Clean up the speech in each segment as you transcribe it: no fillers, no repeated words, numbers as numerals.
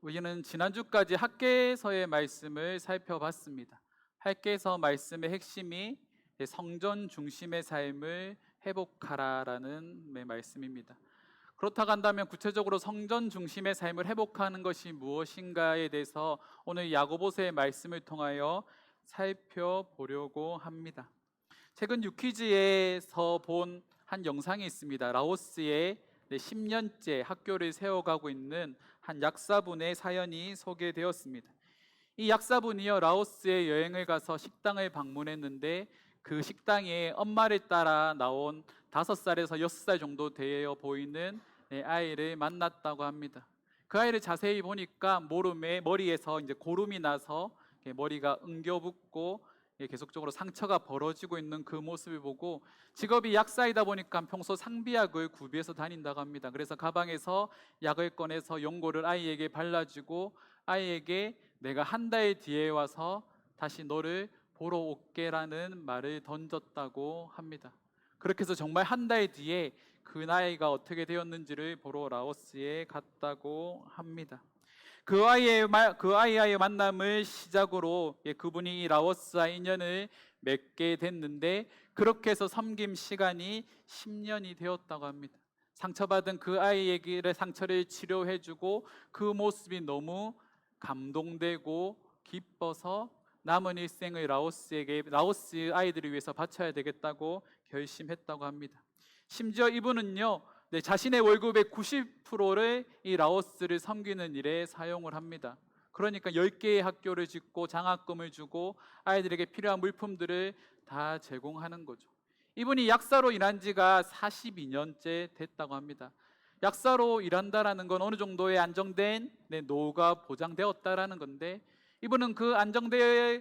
우리는 지난주까지 학개서의 말씀을 살펴봤습니다. 학개서 말씀의 핵심이 성전 중심의 삶을 회복하라라는 말씀입니다. 그렇다고 한다면 구체적으로 성전 중심의 삶을 회복하는 것이 무엇인가에 대해서 오늘 야고보서의 말씀을 통하여 살펴보려고 합니다. 최근 유퀴즈에서 본 한 영상이 있습니다. 라오스에 10년째 학교를 세워가고 있는 한 약사분의 사연이 소개되었습니다. 이 약사분이요, 라오스에 여행을 가서 식당을 방문했는데 그 식당에 엄마를 따라 나온 5살에서 6살 정도 되어 보이는 아이를 만났다고 합니다. 그 아이를 자세히 보니까 머리에서 이제 고름이 나서 머리가 응겨붙고 계속적으로 상처가 벌어지고 있는 그 모습을 보고, 직업이 약사이다 보니까 평소 상비약을 구비해서 다닌다고 합니다. 그래서 가방에서 약을 꺼내서 연고를 아이에게 발라주고 아이에게 내가 한 달 뒤에 와서 다시 너를 보러 올게라는 말을 던졌다고 합니다. 그렇게 해서 정말 한 달 뒤에 그 나이가 어떻게 되었는지를 보러 라오스에 갔다고 합니다. 그 아이와의 만남을 시작으로 그분이 이 라오스와 인연을 맺게 됐는데, 그렇게 해서 섬김 시간이 10년이 되었다고 합니다. 상처받은 그 아이에게 상처를 치료해주고 그 모습이 너무 감동되고 기뻐서 남은 일생을 라오스 아이들을 위해서 바쳐야 되겠다고 결심했다고 합니다. 심지어 이분은요, 자신의 월급의 90%를 이 라오스를 섬기는 일에 사용을 합니다. 그러니까 10개의 학교를 짓고 장학금을 주고 아이들에게 필요한 물품들을 다 제공하는 거죠. 이분이 약사로 일한 지가 42년째 됐다고 합니다. 약사로 일한다라는 건 어느 정도의 안정된 노후가 보장되었다라는 건데, 이분은 그 안정되어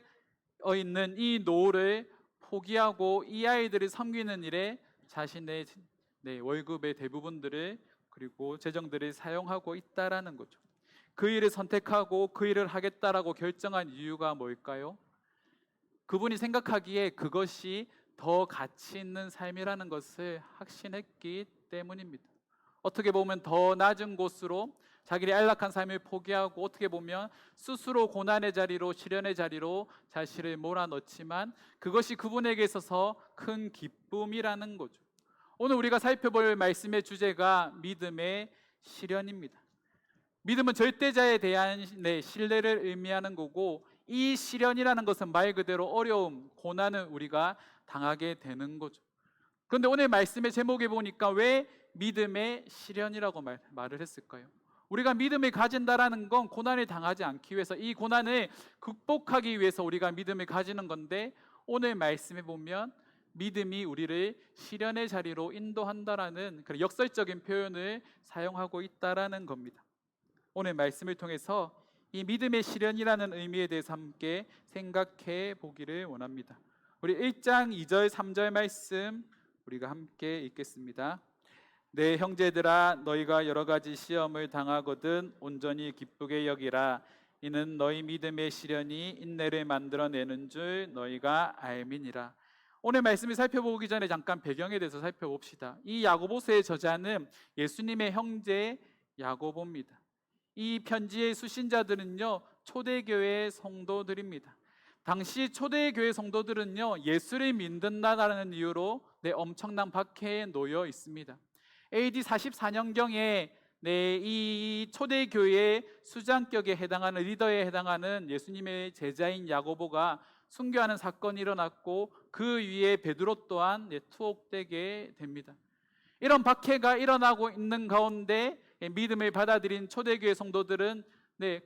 있는 이 노후를 포기하고 이 아이들을 섬기는 일에 자신의 월급의 대부분들을 그리고 재정들을 사용하고 있다라는 거죠. 그 일을 선택하고 그 일을 하겠다라고 결정한 이유가 뭘까요? 그분이 생각하기에 그것이 더 가치 있는 삶이라는 것을 확신했기 때문입니다. 어떻게 보면 더 낮은 곳으로 자기의 안락한 삶을 포기하고, 어떻게 보면 스스로 고난의 자리로, 시련의 자리로 자신을 몰아넣지만 그것이 그분에게 있어서 큰 기쁨이라는 거죠. 오늘 우리가 살펴볼 말씀의 주제가 믿음의 시련입니다. 믿음은 절대자에 대한 신뢰를 의미하는 거고, 이 시련이라는 것은 말 그대로 어려움, 고난을 우리가 당하게 되는 거죠. 그런데 오늘 말씀의 제목에 보니까 왜 믿음의 시련이라고 말을 했을까요? 우리가 믿음을 가진다라는 건 고난을 당하지 않기 위해서, 이 고난을 극복하기 위해서 우리가 믿음을 가지는 건데, 오늘 말씀에 보면 믿음이 우리를 시련의 자리로 인도한다라는 그런 역설적인 표현을 사용하고 있다라는 겁니다. 오늘 말씀을 통해서 이 믿음의 시련이라는 의미에 대해서 함께 생각해 보기를 원합니다. 우리 1장 2절 3절 말씀 우리가 함께 읽겠습니다. 내 형제들아, 너희가 여러 가지 시험을 당하거든 온전히 기쁘게 여기라. 이는 너희 믿음의 시련이 인내를 만들어내는 줄 너희가 알미니라. 오늘 말씀을 살펴보기 전에 잠깐 배경에 대해서 살펴봅시다. 이 야고보서의 저자는 예수님의 형제 야고보입니다. 이 편지의 수신자들은요, 초대교회 성도들입니다. 당시 초대교회 성도들은요, 예수를 믿는다라는 이유로 엄청난 박해에 놓여 있습니다. AD 44년경에 이 초대교회 수장격에 해당하는 리더에 해당하는 예수님의 제자인 야고보가 순교하는 사건이 일어났고, 그 위에 베드로 또한 투옥되게 됩니다. 이런 박해가 일어나고 있는 가운데 믿음을 받아들인 초대교회 성도들은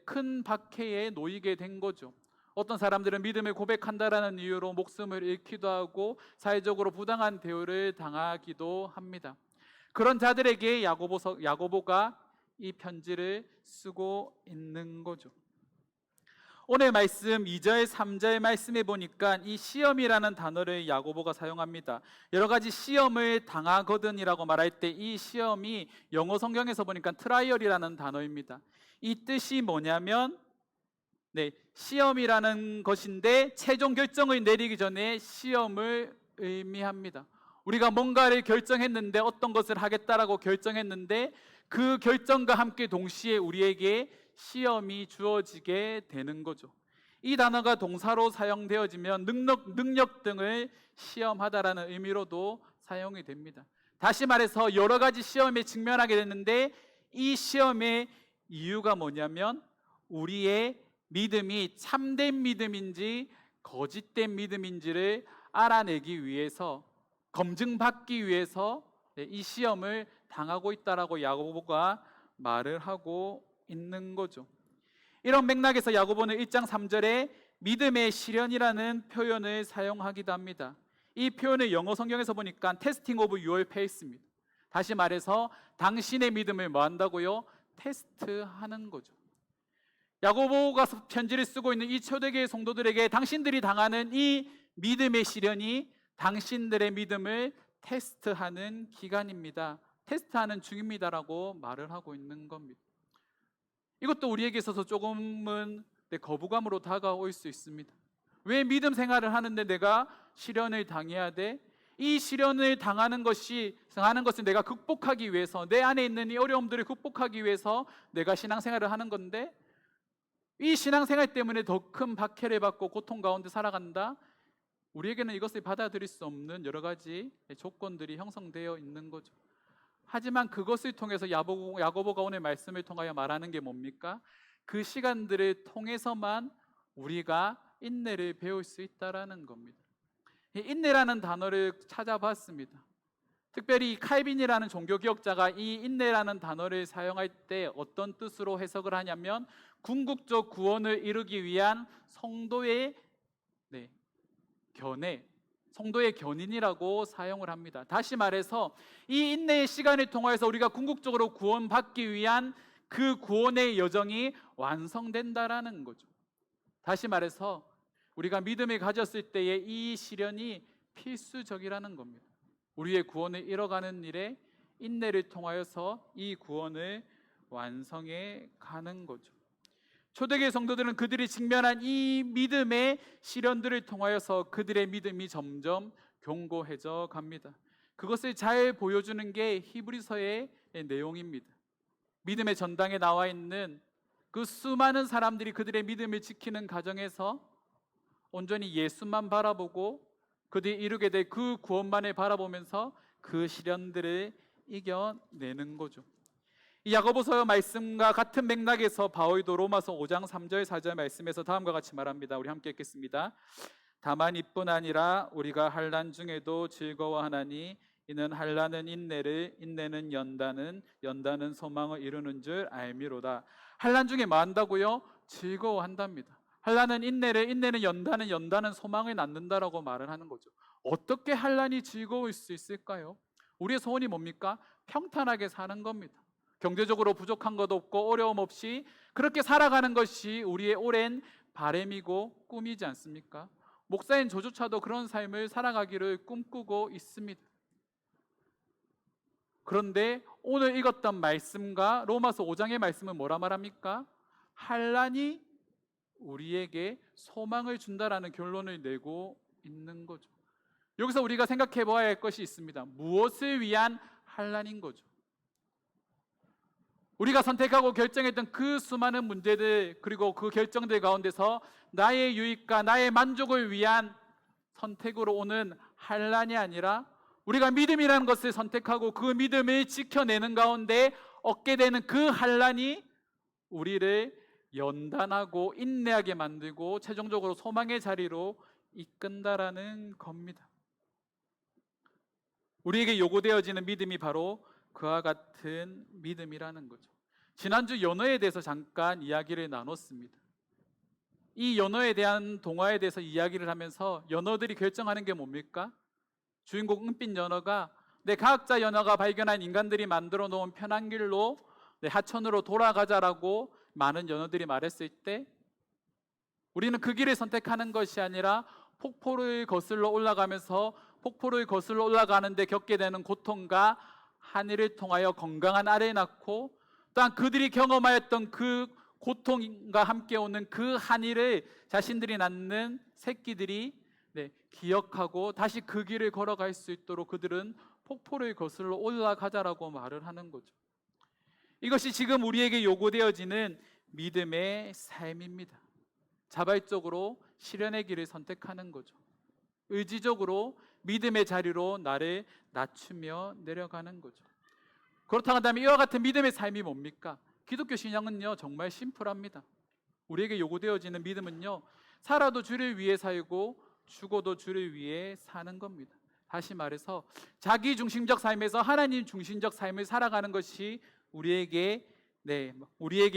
큰 박해에 놓이게 된 거죠. 어떤 사람들은 믿음을 고백한다라는 이유로 목숨을 잃기도 하고 사회적으로 부당한 대우를 당하기도 합니다. 그런 자들에게 야고보가 이 편지를 쓰고 있는 거죠. 오늘 말씀 2절 3절 말씀에 보니까 이 시험이라는 단어를 야고보가 사용합니다. 여러 가지 시험을 당하거든이라고 말할 때 이 시험이 영어 성경에서 보니까 트라이얼이라는 단어입니다. 이 뜻이 뭐냐면 시험이라는 것인데 최종 결정을 내리기 전에 시험을 의미합니다. 우리가 뭔가를 결정했는데, 어떤 것을 하겠다라고 결정했는데 그 결정과 함께 동시에 우리에게 시험이 주어지게 되는 거죠. 이 단어가 동사로 사용되어지면 능력 등을 시험하다라는 의미로도 사용이 됩니다. 다시 말해서 여러 가지 시험에 직면하게 되는데 이 시험의 이유가 뭐냐면 우리의 믿음이 참된 믿음인지 거짓된 믿음인지를 알아내기 위해서, 검증받기 위해서 이 시험을 당하고 있다라고 야고보가 말을 하고 있는 거죠. 이런 맥락에서 야고보는 1장 3절에 믿음의 시련이라는 표현을 사용하기도 합니다. 이 표현을 영어 성경에서 보니까 testing of your faith입니다. 다시 말해서 당신의 믿음을 뭐 한다고요? 테스트하는 거죠. 야고보가 편지를 쓰고 있는 이 초대교회 성도들에게 당신들이 당하는 이 믿음의 시련이 당신들의 믿음을 테스트하는 기간입니다. 테스트하는 중입니다라고 말을 하고 있는 겁니다. 이것도 우리에게 있어서 조금은 거부감으로 다가올 수 있습니다. 왜 믿음 생활을 하는데 내가 시련을 당해야 돼? 이 시련을 당하는 것은 내가 극복하기 위해서, 내 안에 있는 이 어려움들을 극복하기 위해서 내가 신앙생활을 하는 건데 이 신앙생활 때문에 더 큰 박해를 받고 고통 가운데 살아간다? 우리에게는 이것을 받아들일 수 없는 여러 가지 조건들이 형성되어 있는 거죠. 하지만 그것을 통해서 야고보가 오늘 말씀을 통하여 말하는 게 뭡니까? 그 시간들을 통해서만 우리가 인내를 배울 수 있다라는 겁니다. 이 인내라는 단어를 찾아봤습니다. 특별히 칼빈이라는 종교개혁자가 이 인내라는 단어를 사용할 때 어떤 뜻으로 해석을 하냐면 궁극적 구원을 이루기 위한 성도의 견해, 성도의 견인이라고 사용을 합니다. 다시 말해서 이 인내의 시간을 통해서 우리가 궁극적으로 구원받기 위한 그 구원의 여정이 완성된다라는 거죠. 다시 말해서 우리가 믿음을 가졌을 때의 이 시련이 필수적이라는 겁니다. 우리의 구원을 이뤄가는 일에 인내를 통하여서 이 구원을 완성해 가는 거죠. 초대교회 성도들은 그들이 직면한 이 믿음의 시련들을 통하여서 그들의 믿음이 점점 견고해져 갑니다. 그것을 잘 보여주는 게 히브리서의 내용입니다. 믿음의 전당에 나와 있는 그 수많은 사람들이 그들의 믿음을 지키는 과정에서 온전히 예수만 바라보고 그들이 이루게 될 그 구원만을 바라보면서 그 시련들을 이겨내는 거죠. 이 야고보서 말씀과 같은 맥락에서 바울도 로마서 5장 3절 4절 말씀에서 다음과 같이 말합니다. 우리 함께 읽겠습니다. 다만 이뿐 아니라 우리가 환난 중에도 즐거워하나니 이는 환난은 인내를, 인내는 연단은 소망을 이루는 줄 알미로다. 환난 중에 뭐 한다고요? 즐거워한답니다. 환난은 인내를, 인내는 연단은 소망을 낳는다라고 말을 하는 거죠. 어떻게 환난이 즐거울 수 있을까요? 우리의 소원이 뭡니까? 평탄하게 사는 겁니다. 경제적으로 부족한 것 없고 어려움 없이 그렇게 살아가는 것이 우리의 오랜 바람이고 꿈이지 않습니까? 목사인 저조차도 그런 삶을 살아가기를 꿈꾸고 있습니다. 그런데 오늘 읽었던 말씀과 로마서 5장의 말씀은 뭐라 말합니까? 환난이 우리에게 소망을 준다라는 결론을 내고 있는 거죠. 여기서 우리가 생각해 보아야 할 것이 있습니다. 무엇을 위한 환난인 거죠? 우리가 선택하고 결정했던 그 수많은 문제들, 그리고 그 결정들 가운데서 나의 유익과 나의 만족을 위한 선택으로 오는 환난이 아니라 우리가 믿음이라는 것을 선택하고 그 믿음을 지켜내는 가운데 얻게 되는 그 환난이 우리를 연단하고 인내하게 만들고 최종적으로 소망의 자리로 이끈다라는 겁니다. 우리에게 요구되어지는 믿음이 바로 그와 같은 믿음이라는 거죠. 지난주 연어에 대해서 잠깐 이야기를 나눴습니다. 이 연어에 대한 동화에 대해서 이야기를 하면서 연어들이 결정하는 게 뭡니까? 주인공 은빛 연어가 과학자 연어가 발견한 인간들이 만들어 놓은 편한 길로 하천으로 돌아가자라고 많은 연어들이 말했을 때 우리는 그 길을 선택하는 것이 아니라 폭포를 거슬러 올라가면서 폭포를 거슬러 올라가는데 겪게 되는 고통과 한이를 통하여 건강한 알을 낳고 또한 그들이 경험하였던 그 고통과 함께 오는 그 한이를 자신들이 낳는 새끼들이 기억하고 다시 그 길을 걸어갈 수 있도록 그들은 폭포를 거슬러 올라가자라고 말을 하는 거죠. 이것이 지금 우리에게 요구되어지는 믿음의 삶입니다. 자발적으로 실현의 길을 선택하는 거죠. 의지적으로 믿음의 자리로 나를 낮추며 내려가는 거죠. 그렇다고 한다면 이와 같은 믿음의 삶이 뭡니까? 기독교 신앙은요, 정말 심플합니다. 우리에게 요구되어지는 믿음은요, 살아도 주를 위해 살고 죽어도 주를 위해 사는 겁니다. 다시 말해서 자기 중심적 삶에서 하나님 중심적 삶을 살아가는 것이 우리에게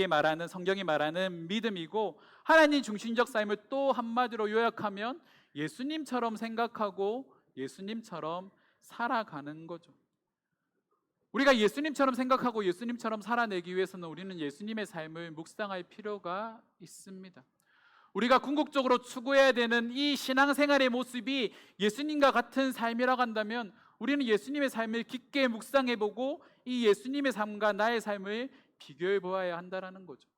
말하는, 성경이 말하는 믿음이고, 하나님 중심적 삶을 또 한마디로 요약하면 예수님처럼 생각하고 예수님처럼 살아가는 거죠. 우리가 예수님처럼 생각하고 예수님처럼 살아내기 위해서는 우리는 예수님의 삶을 묵상할 필요가 있습니다. 우리가 궁극적으로 추구해야 되는 이 신앙생활의 모습이 예수님과 같은 삶이라고 한다면 우리는 예수님의 삶을 깊게 묵상해보고 이 예수님의 삶과 나의 삶을 비교해 보아야 한다는 거죠.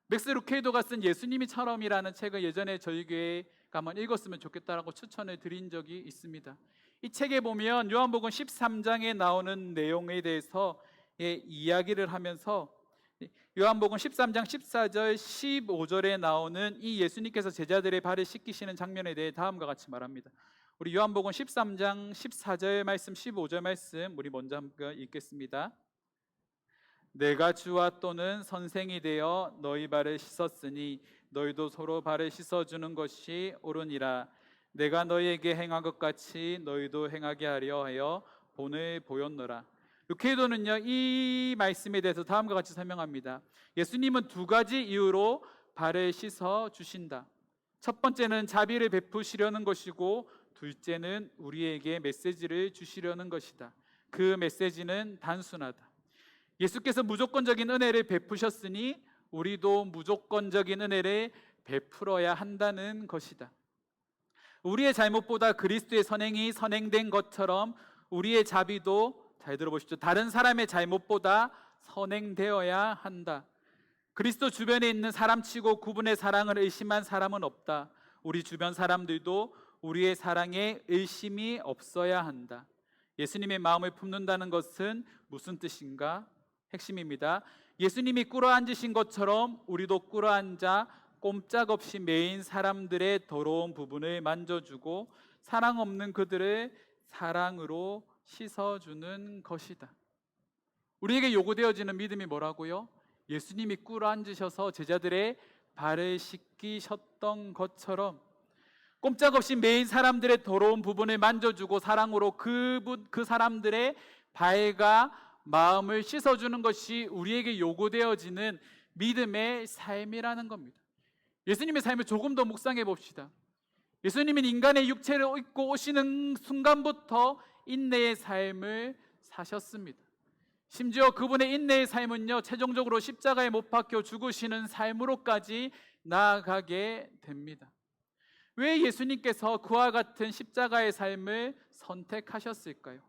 맥스 루케이도가 쓴 예수님이처럼이라는 책을 예전에 저희 교회에 한번 읽었으면 좋겠다라고 추천을 드린 적이 있습니다. 이 책에 보면 요한복음 13장에 나오는 내용에 대해서 이야기를 하면서 요한복음 13장 14절 15절에 나오는 이 예수님께서 제자들의 발을 씻기시는 장면에 대해 다음과 같이 말합니다. 우리 요한복음 13장 14절 말씀 15절 말씀 우리 먼저 한번 읽겠습니다. 내가 주와 또는 선생이 되어 너희 발을 씻었으니 너희도 서로 발을 씻어주는 것이 옳으니라. 내가 너희에게 행한 것 같이 너희도 행하게 하려 하여 본을 보였노라. 루케이도는요, 이 말씀에 대해서 다음과 같이 설명합니다. 예수님은 두 가지 이유로 발을 씻어 주신다. 첫 번째는 자비를 베푸시려는 것이고, 둘째는 우리에게 메시지를 주시려는 것이다. 그 메시지는 단순하다. 예수께서 무조건적인 은혜를 베푸셨으니 우리도 무조건적인 은혜를 베풀어야 한다는 것이다. 우리의 잘못보다 그리스도의 선행이 선행된 것처럼 우리의 자비도, 잘 들어보십시오, 다른 사람의 잘못보다 선행되어야 한다. 그리스도 주변에 있는 사람치고 그분의 사랑을 의심한 사람은 없다. 우리 주변 사람들도 우리의 사랑에 의심이 없어야 한다. 예수님의 마음을 품는다는 것은 무슨 뜻인가? 핵심입니다. 예수님이 꿇어앉으신 것처럼 우리도 꿇어앉아 꼼짝없이 매인 사람들의 더러운 부분을 만져주고 사랑 없는 그들을 사랑으로 씻어주는 것이다. 우리에게 요구되어지는 믿음이 뭐라고요? 예수님이 꿇어앉으셔서 제자들의 발을 씻기셨던 것처럼 꼼짝없이 매인 사람들의 더러운 부분을 만져주고 사랑으로 그 사람들의 발과 마음을 씻어주는 것이 우리에게 요구되어지는 믿음의 삶이라는 겁니다. 예수님의 삶을 조금 더 묵상해 봅시다. 예수님은 인간의 육체를 입고 오시는 순간부터 인내의 삶을 사셨습니다. 심지어 그분의 인내의 삶은요, 최종적으로 십자가에 못 박혀 죽으시는 삶으로까지 나아가게 됩니다. 왜 예수님께서 그와 같은 십자가의 삶을 선택하셨을까요?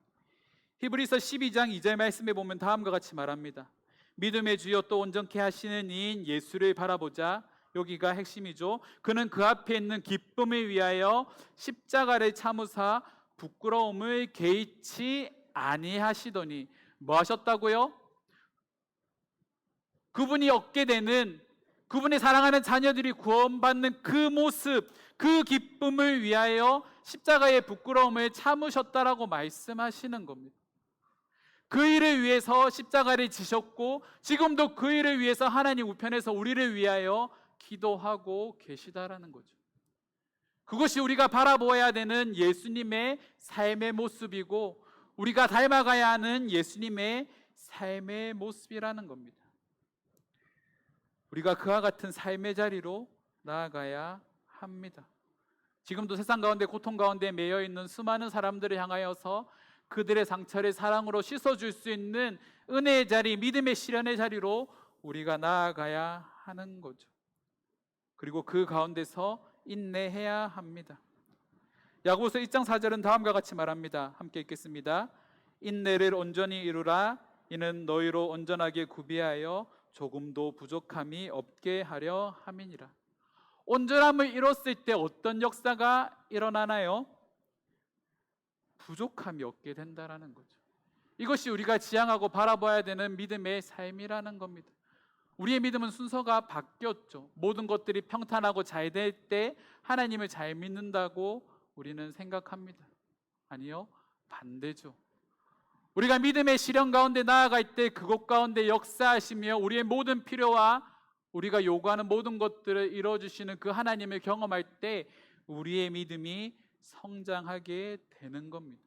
히브리서 12장 2절 말씀에 보면 다음과 같이 말합니다. 믿음의 주여 또 온전케 하시는 이인 예수를 바라보자. 여기가 핵심이죠. 그는 그 앞에 있는 기쁨을 위하여 십자가를 참으사 부끄러움을 개의치 아니하시더니, 뭐 하셨다고요? 그분이 얻게 되는, 그분의 사랑하는 자녀들이 구원받는 그 모습, 그 기쁨을 위하여 십자가의 부끄러움을 참으셨다라고 말씀하시는 겁니다. 그 일을 위해서 십자가를 지셨고 지금도 그 일을 위해서 하나님 우편에서 우리를 위하여 기도하고 계시다라는 거죠. 그것이 우리가 바라보아야 되는 예수님의 삶의 모습이고 우리가 닮아가야 하는 예수님의 삶의 모습이라는 겁니다. 우리가 그와 같은 삶의 자리로 나아가야 합니다. 지금도 세상 가운데 고통 가운데 매여 있는 수많은 사람들을 향하여서 그들의 상처를 사랑으로 씻어줄 수 있는 은혜의 자리, 믿음의 실현의 자리로 우리가 나아가야 하는 거죠. 그리고 그 가운데서 인내해야 합니다. 야고보서 1장 4절은 다음과 같이 말합니다. 함께 읽겠습니다. 인내를 온전히 이루라. 이는 너희로 온전하게 구비하여 조금도 부족함이 없게 하려 함이니라. 온전함을 이뤘을 때 어떤 역사가 일어나나요? 부족함이 없게 된다라는 거죠. 이것이 우리가 지향하고 바라봐야 되는 믿음의 삶이라는 겁니다. 우리의 믿음은 순서가 바뀌었죠. 모든 것들이 평탄하고 잘 될 때 하나님을 잘 믿는다고 우리는 생각합니다. 아니요, 반대죠. 우리가 믿음의 시련 가운데 나아갈 때 그것 가운데 역사하시며 우리의 모든 필요와 우리가 요구하는 모든 것들을 이루어주시는 그 하나님을 경험할 때 우리의 믿음이 성장하게 되는 겁니다.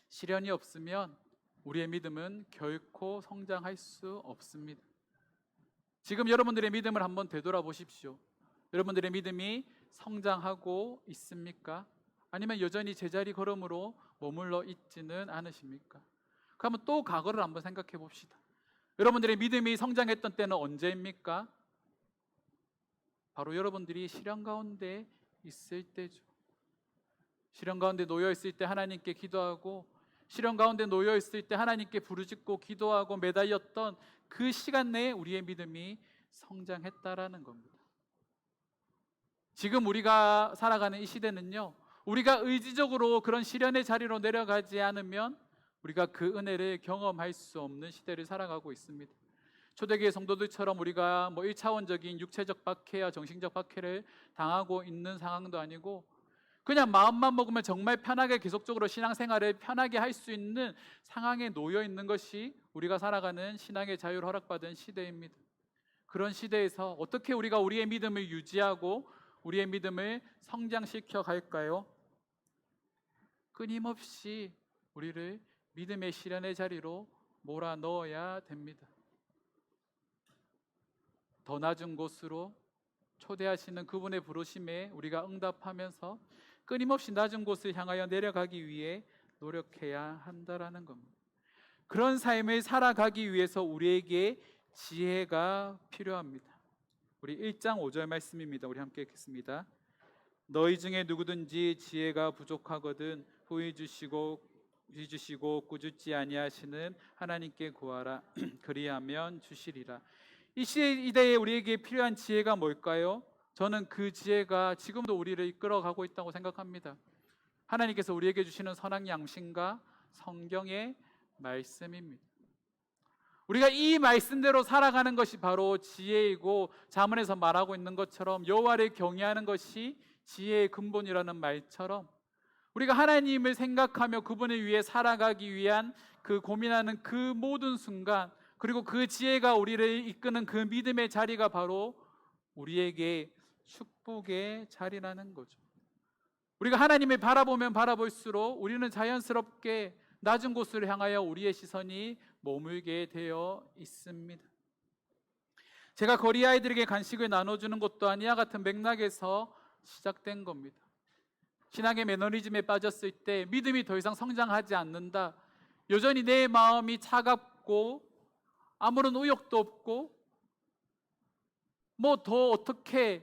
시련이 없으면 우리의 믿음은 결코 성장할 수 없습니다. 지금 여러분들의 믿음을 한번 되돌아보십시오. 여러분들의 믿음이 성장하고 있습니까? 아니면 여전히 제자리 걸음으로 머물러 있지는 않으십니까? 그러면 또 과거를 한번 생각해 봅시다. 여러분들의 믿음이 성장했던 때는 언제입니까? 바로 여러분들이 시련 가운데 있을 때죠. 시련 가운데 놓여 있을 때 하나님께 기도하고, 시련 가운데 놓여 있을 때 하나님께 부르짖고 기도하고 매달렸던 그 시간 내에 우리의 믿음이 성장했다라는 겁니다. 지금 우리가 살아가는 이 시대는요, 우리가 의지적으로 그런 시련의 자리로 내려가지 않으면 우리가 그 은혜를 경험할 수 없는 시대를 살아가고 있습니다. 초대교회 성도들처럼 우리가 1차원적인 육체적 박해와 정신적 박해를 당하고 있는 상황도 아니고, 그냥 마음만 먹으면 정말 편하게 계속적으로 신앙생활을 편하게 할 수 있는 상황에 놓여 있는 것이 우리가 살아가는 신앙의 자유를 허락받은 시대입니다. 그런 시대에서 어떻게 우리가 우리의 믿음을 유지하고 우리의 믿음을 성장시켜 갈까요? 끊임없이 우리를 믿음의 시련의 자리로 몰아넣어야 됩니다. 더 낮은 곳으로 초대하시는 그분의 부르심에 우리가 응답하면서 끊임없이 낮은 곳을 향하여 내려가기 위해 노력해야 한다라는 겁니다. 그런 삶을 살아가기 위해서 우리에게 지혜가 필요합니다. 우리 1장 5절 말씀입니다. 우리 함께 읽겠습니다. 너희 중에 누구든지 지혜가 부족하거든 후히 주시고 꾸짖지 아니하시는 하나님께 구하라. 그리하면 주시리라. 이 시대에 우리에게 필요한 지혜가 뭘까요? 저는 그 지혜가 지금도 우리를 이끌어가고 있다고 생각합니다. 하나님께서 우리에게 주시는 선한 양심과 성경의 말씀입니다. 우리가 이 말씀대로 살아가는 것이 바로 지혜이고, 잠언에서 말하고 있는 것처럼 여호와를 경외하는 것이 지혜의 근본이라는 말처럼 우리가 하나님을 생각하며 그분을 위해 살아가기 위한 그 고민하는 그 모든 순간, 그리고 그 지혜가 우리를 이끄는 그 믿음의 자리가 바로 우리에게 축복의 자리라는 거죠. 우리가 하나님을 바라보면 바라볼수록 우리는 자연스럽게 낮은 곳을 향하여 우리의 시선이 머물게 되어 있습니다. 제가 거리 아이들에게 간식을 나눠주는 것도 이와 같은 맥락에서 시작된 겁니다. 신앙의 매너리즘에 빠졌을 때 믿음이 더 이상 성장하지 않는다, 여전히 내 마음이 차갑고 아무런 의욕도 없고 어떻게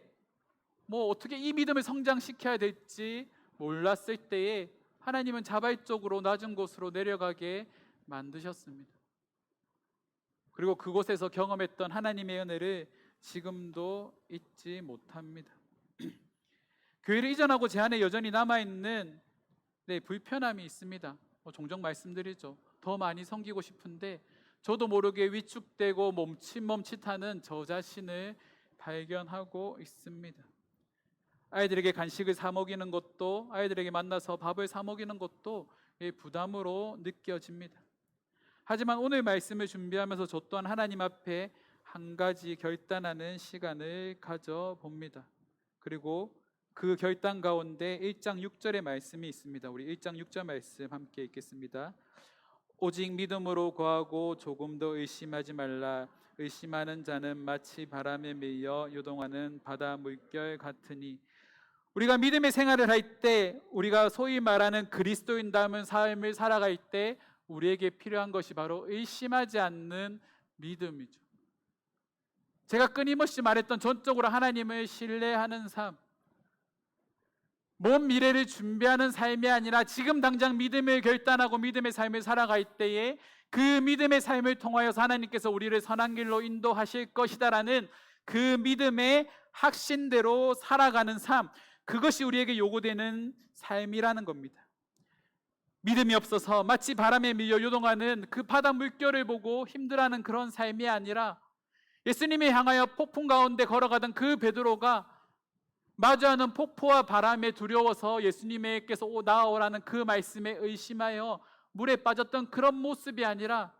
이 믿음을 성장시켜야 될지 몰랐을 때에 하나님은 자발적으로 낮은 곳으로 내려가게 만드셨습니다. 그리고 그곳에서 경험했던 하나님의 은혜를 지금도 잊지 못합니다. 교회를 이전하고 제 안에 여전히 남아있는 불편함이 있습니다. 종종 말씀드리죠. 더 많이 섬기고 싶은데 저도 모르게 위축되고 멈칫멈칫하는 저 자신을 발견하고 있습니다. 아이들에게 간식을 사 먹이는 것도, 아이들에게 만나서 밥을 사 먹이는 것도 부담으로 느껴집니다. 하지만 오늘 말씀을 준비하면서 저 또한 하나님 앞에 한 가지 결단하는 시간을 가져봅니다. 그리고 그 결단 가운데 1장 6절의 말씀이 있습니다. 우리 1장 6절 말씀 함께 읽겠습니다. 오직 믿음으로 구하고 조금 더 의심하지 말라. 의심하는 자는 마치 바람에 밀려 요동하는 바다 물결 같으니. 우리가 믿음의 생활을 할 때, 우리가 소위 말하는 그리스도인다운 삶을 살아갈 때 우리에게 필요한 것이 바로 의심하지 않는 믿음이죠. 제가 끊임없이 말했던 전적으로 하나님을 신뢰하는 삶, 먼 미래를 준비하는 삶이 아니라 지금 당장 믿음을 결단하고 믿음의 삶을 살아갈 때에 그 믿음의 삶을 통하여서 하나님께서 우리를 선한 길로 인도하실 것이다라는 그 믿음의 확신대로 살아가는 삶, 그것이 우리에게 요구되는 삶이라는 겁니다. 믿음이 없어서 마치 바람에 밀려 요동하는 그 바다 물결을 보고 힘들어하는 그런 삶이 아니라 예수님이 향하여 폭풍 가운데 걸어가던 그 베드로가 마주하는 폭포와 바람에 두려워서 예수님께서 나아오라는 그 말씀에 의심하여 물에 빠졌던 그런 모습이 아니라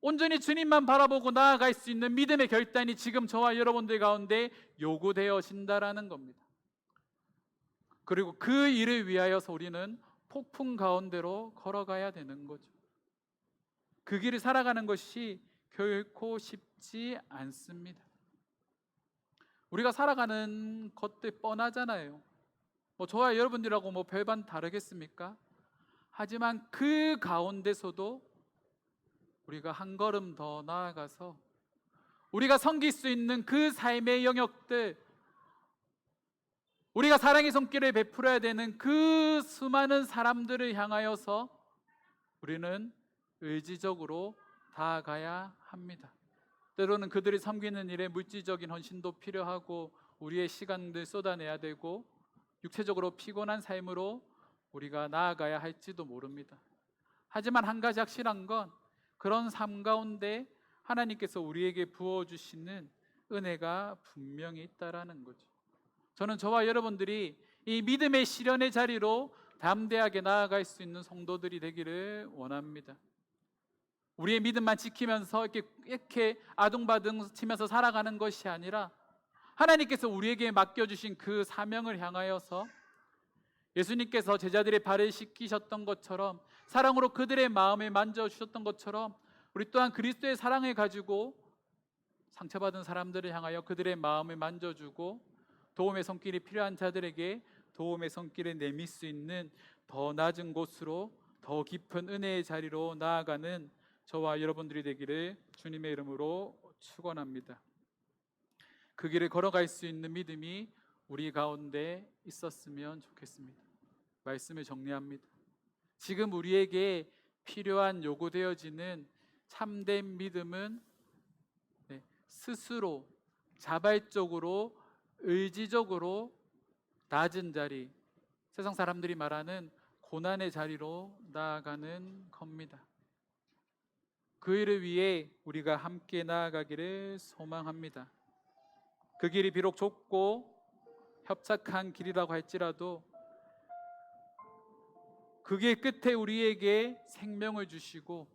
온전히 주님만 바라보고 나아갈 수 있는 믿음의 결단이 지금 저와 여러분들 가운데 요구되어진다라는 겁니다. 그리고 그 일을 위하여서 우리는 폭풍 가운데로 걸어가야 되는 거죠. 그 길을 살아가는 것이 결코 쉽지 않습니다. 우리가 살아가는 것들 뻔하잖아요. 저와 여러분들하고 별반 다르겠습니까? 하지만 그 가운데서도 우리가 한 걸음 더 나아가서 우리가 섬길 수 있는 그 삶의 영역들, 우리가 사랑의 손길을 베풀어야 되는 그 수많은 사람들을 향하여서 우리는 의지적으로 다가가야 합니다. 때로는 그들이 섬기는 일에 물질적인 헌신도 필요하고 우리의 시간들 쏟아내야 되고 육체적으로 피곤한 삶으로 우리가 나아가야 할지도 모릅니다. 하지만 한 가지 확실한 건 그런 삶 가운데 하나님께서 우리에게 부어주시는 은혜가 분명히 있다라는 거죠. 저는 저와 여러분들이 이 믿음의 실현의 자리로 담대하게 나아갈 수 있는 성도들이 되기를 원합니다. 우리의 믿음만 지키면서 이렇게 아둥바둥 치면서 살아가는 것이 아니라 하나님께서 우리에게 맡겨주신 그 사명을 향하여서 예수님께서 제자들의 발을 씻기셨던 것처럼 사랑으로 그들의 마음을 만져주셨던 것처럼 우리 또한 그리스도의 사랑을 가지고 상처받은 사람들을 향하여 그들의 마음을 만져주고 도움의 손길이 필요한 자들에게 도움의 손길을 내밀 수 있는 더 낮은 곳으로 더 깊은 은혜의 자리로 나아가는 저와 여러분들이 되기를 주님의 이름으로 축원합니다. 그 길을 걸어갈 수 있는 믿음이 우리 가운데 있었으면 좋겠습니다. 말씀을 정리합니다. 지금 우리에게 필요한 요구되어지는 참된 믿음은 스스로 자발적으로 의지적으로 낮은 자리, 세상 사람들이 말하는 고난의 자리로 나아가는 겁니다. 그 일을 위해 우리가 함께 나아가기를 소망합니다. 그 길이 비록 좁고 협착한 길이라고 할지라도 그 길 끝에 우리에게 생명을 주시고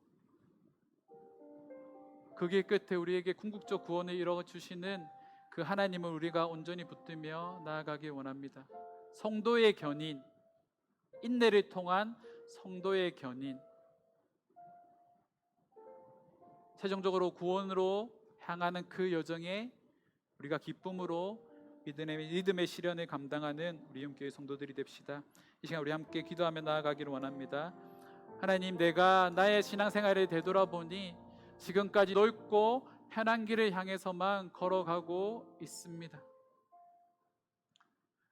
그 길 끝에 우리에게 궁극적 구원을 이루어 주시는 그 하나님을 우리가 온전히 붙들며 나아가길 원합니다. 성도의 견인, 인내를 통한 성도의 견인, 최종적으로 구원으로 향하는 그 여정에 우리가 기쁨으로 믿음의 시련을 감당하는 우리 영교회 성도들이 됩시다. 이 시간 우리 함께 기도하며 나아가기를 원합니다. 하나님, 내가 나의 신앙생활을 되돌아보니 지금까지 넓고 편한 길을 향해서만 걸어가고 있습니다.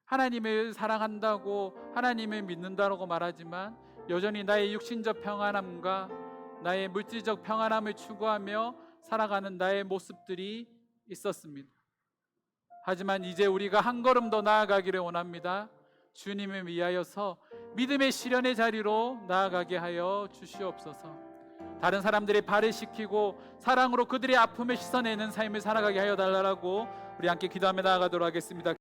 하나님을 사랑한다고, 하나님을 믿는다고 말하지만 여전히 나의 육신적 평안함과 나의 물질적 평안함을 추구하며 살아가는 나의 모습들이 있었습니다. 하지만 이제 우리가 한 걸음 더 나아가기를 원합니다. 주님을 위하여서 믿음의 실현의 자리로 나아가게 하여 주시옵소서. 다른 사람들의 발을 씻기고 사랑으로 그들의 아픔을 씻어내는 삶을 살아가게 하여 달라고 우리 함께 기도하며 나아가도록 하겠습니다.